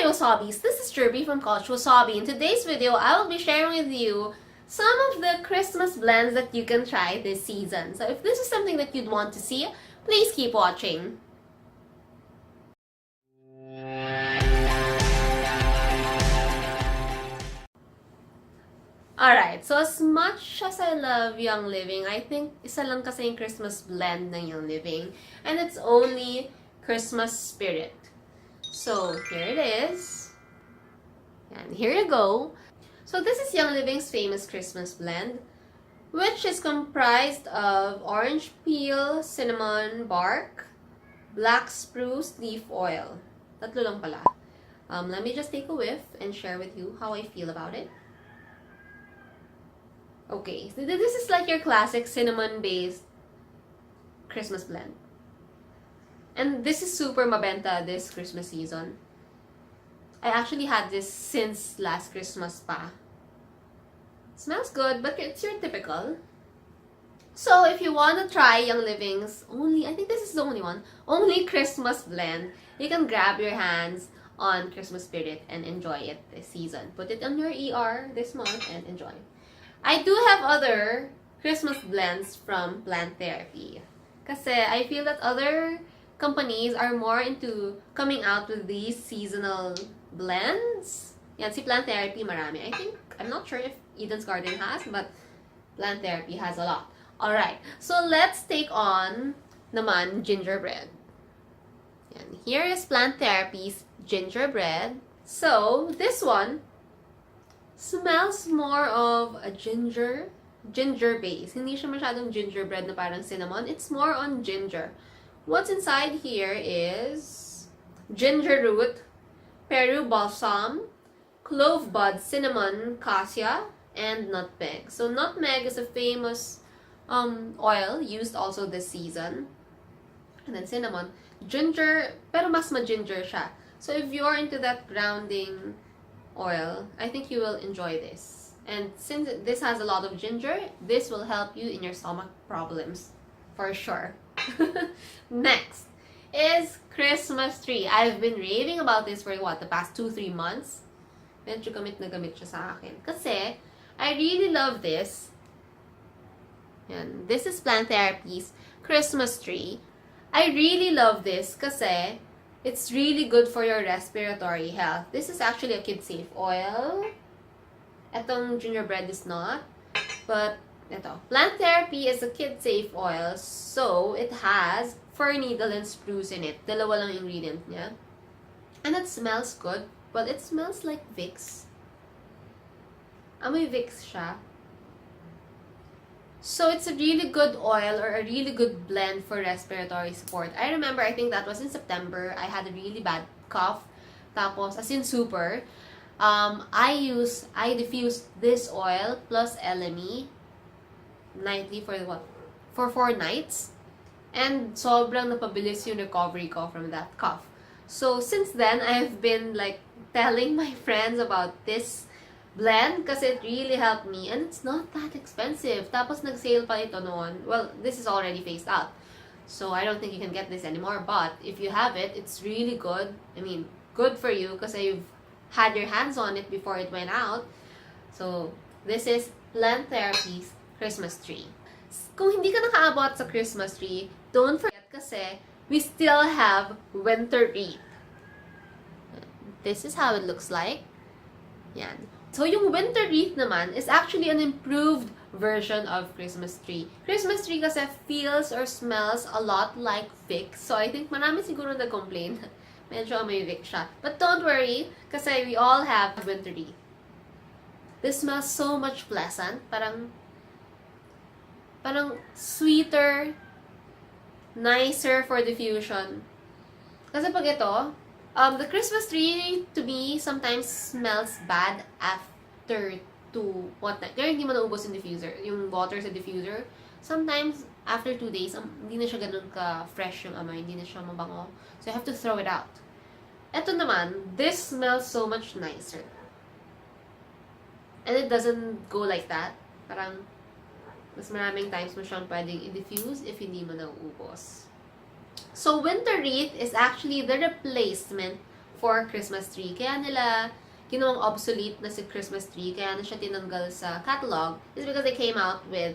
Wasabis, this is Jirbie from Couchwasabi. In today's video, I will be sharing with you some of the Christmas blends that you can try this season. So if this is something that you'd want to see, please keep watching. Alright, so as much as I love Young Living, I think isa lang kasi yung Christmas blend ng Young Living. And it's only Christmas Spirit. So, here it is. And here you go. So, this is Young Living's famous Christmas blend, which is comprised of orange peel, cinnamon bark, black spruce leaf oil. Tatlo lang pala. Let me just take a whiff and share with you how I feel about it. Okay, so this is like your classic cinnamon-based Christmas blend. And this is super mabenta this Christmas season. I actually had this since last Christmas pa. Smells good, but it's your typical. So if you want to try Young Living's I think this is the only Christmas blend, you can grab your hands on Christmas Spirit and enjoy it this season. Put it on your ER this month and enjoy. I do have other Christmas blends from Plant Therapy. Kasi I feel that other companies are more into coming out with these seasonal blends. Yan, si Plant Therapy marami. I'm not sure if Eden's Garden has, but Plant Therapy has a lot. Alright, so let's take on naman Gingerbread. Yan, here is Plant Therapy's Gingerbread. So, this one smells more of a ginger base. Hindi siya masyadong gingerbread na parang cinnamon. It's more on ginger. What's inside here is ginger root, Peru balsam, clove bud, cinnamon, cassia, and nutmeg. So nutmeg is a famous oil used also this season. And then cinnamon, ginger, pero mas ma-ginger siya. So if you're into that grounding oil, I think you will enjoy this. And since this has a lot of ginger, this will help you in your stomach problems for sure. Next is Christmas tree. I've been raving about this for the past 2-3 months. Medyo gamit na gamit siya sa akin. Kasi I really love this. Yan. This is Plant Therapy's Christmas tree. I really love this kasi it's really good for your respiratory health. This is actually a kid-safe oil. Etong gingerbread is not. But, ito. Plant Therapy is a kid-safe oil. So, it has fir needle and spruce in it. Dalawa lang ingredient niya. And it smells good. But it smells like Vicks. Amoy Vicks siya. So, it's a really good oil or a really good blend for respiratory support. I remember, I think that was in September, I had a really bad cough. Tapos, as in super, I diffused this oil plus LME nightly for 4 nights. And sobrang napabilis yung recovery ko from that cough. So, since then, I've been like telling my friends about this blend kasi it really helped me and it's not that expensive. Tapos nag-sale pa ito noon. Well, this is already phased out. So I don't think you can get this anymore, but if you have it, it's really good. I mean, good for you kasi you've had your hands on it before it went out. So this is Plant Therapy's Christmas tree. Kung hindi ka nakaabot sa Christmas tree, don't forget kasi we still have winter wreath. This is how it looks like. Yan. So, yung winter wreath naman is actually an improved version of Christmas tree. Christmas tree kasi feels or smells a lot like Vicks. So, I think marami siguro nag-complain. Medyo may Vicks siya. But don't worry, kasi we all have winter wreath. This smells so much pleasant. Parang sweeter, nicer for diffusion. Kasi pag ito, the Christmas tree, to me, sometimes smells bad after 2 night. Kaya hindi mo naubos yung diffuser, yung water sa diffuser. Sometimes, after 2 days, hindi na siya ganun ka-fresh yung amoy, hindi na siya mabango. So, you have to throw it out. Ito naman, this smells so much nicer. And it doesn't go like that. Parang, mas maraming times mo siyang pwedeng i-diffuse if hindi mo nauubos. So, winter wreath is actually the replacement for Christmas tree. Kaya nila ginawang obsolete na si Christmas tree, kaya na siya tinanggal sa catalog, is because they came out with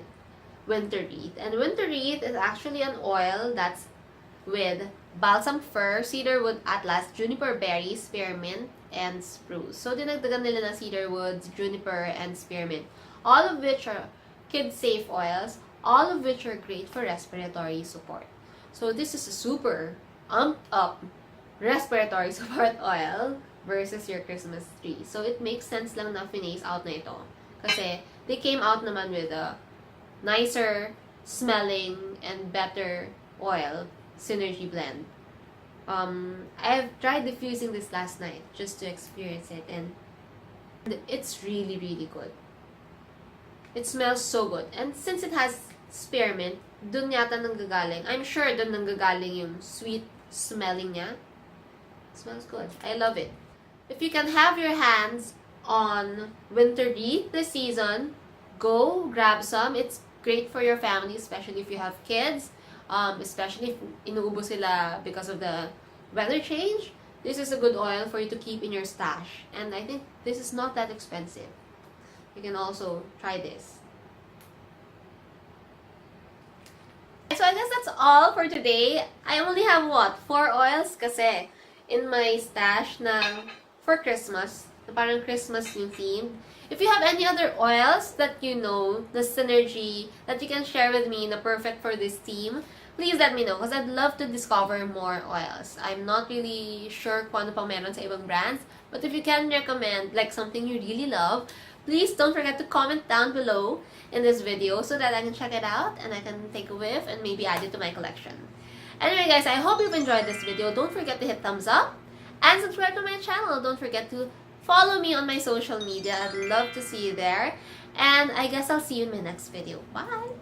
Winter Wreath. And Winter Wreath is actually an oil that's with balsam fir, cedarwood atlas, juniper berry, spearmint, and spruce. So, dinagdagan nila ng cedarwood, juniper, and spearmint. All of which are kid-safe oils, all of which are great for respiratory support. So, this is a super amped up respiratory support oil versus your Christmas tree. So, it makes sense lang na phase out na ito. Kasi, they came out naman with a nicer smelling and better oil synergy blend. I've tried diffusing this last night just to experience it, and it's really, really good. It smells so good. And since it has spearmint, dun yata nanggagaling. I'm sure dun nanggagaling yung sweet smelling niya. It smells good. I love it. If you can have your hands on Winter Wreath this season, go grab some. It's great for your family, especially if you have kids. Especially if inuubo sila because of the weather change. This is a good oil for you to keep in your stash. And I think this is not that expensive. You can also try this. So I guess that's all for today. I only have what? 4 oils kasi in my stash na for Christmas. Na parang Christmas yung theme. If you have any other oils that you know, the synergy, that you can share with me na perfect for this theme, please let me know because I'd love to discover more oils. I'm not really sure kung ano pang meron sa ibang brands, but if you can recommend like something you really love, please don't forget to comment down below in this video so that I can check it out and I can take a whiff and maybe add it to my collection. Anyway guys, I hope you've enjoyed this video. Don't forget to hit thumbs up and subscribe to my channel. Don't forget to follow me on my social media. I'd love to see you there. And I guess I'll see you in my next video. Bye!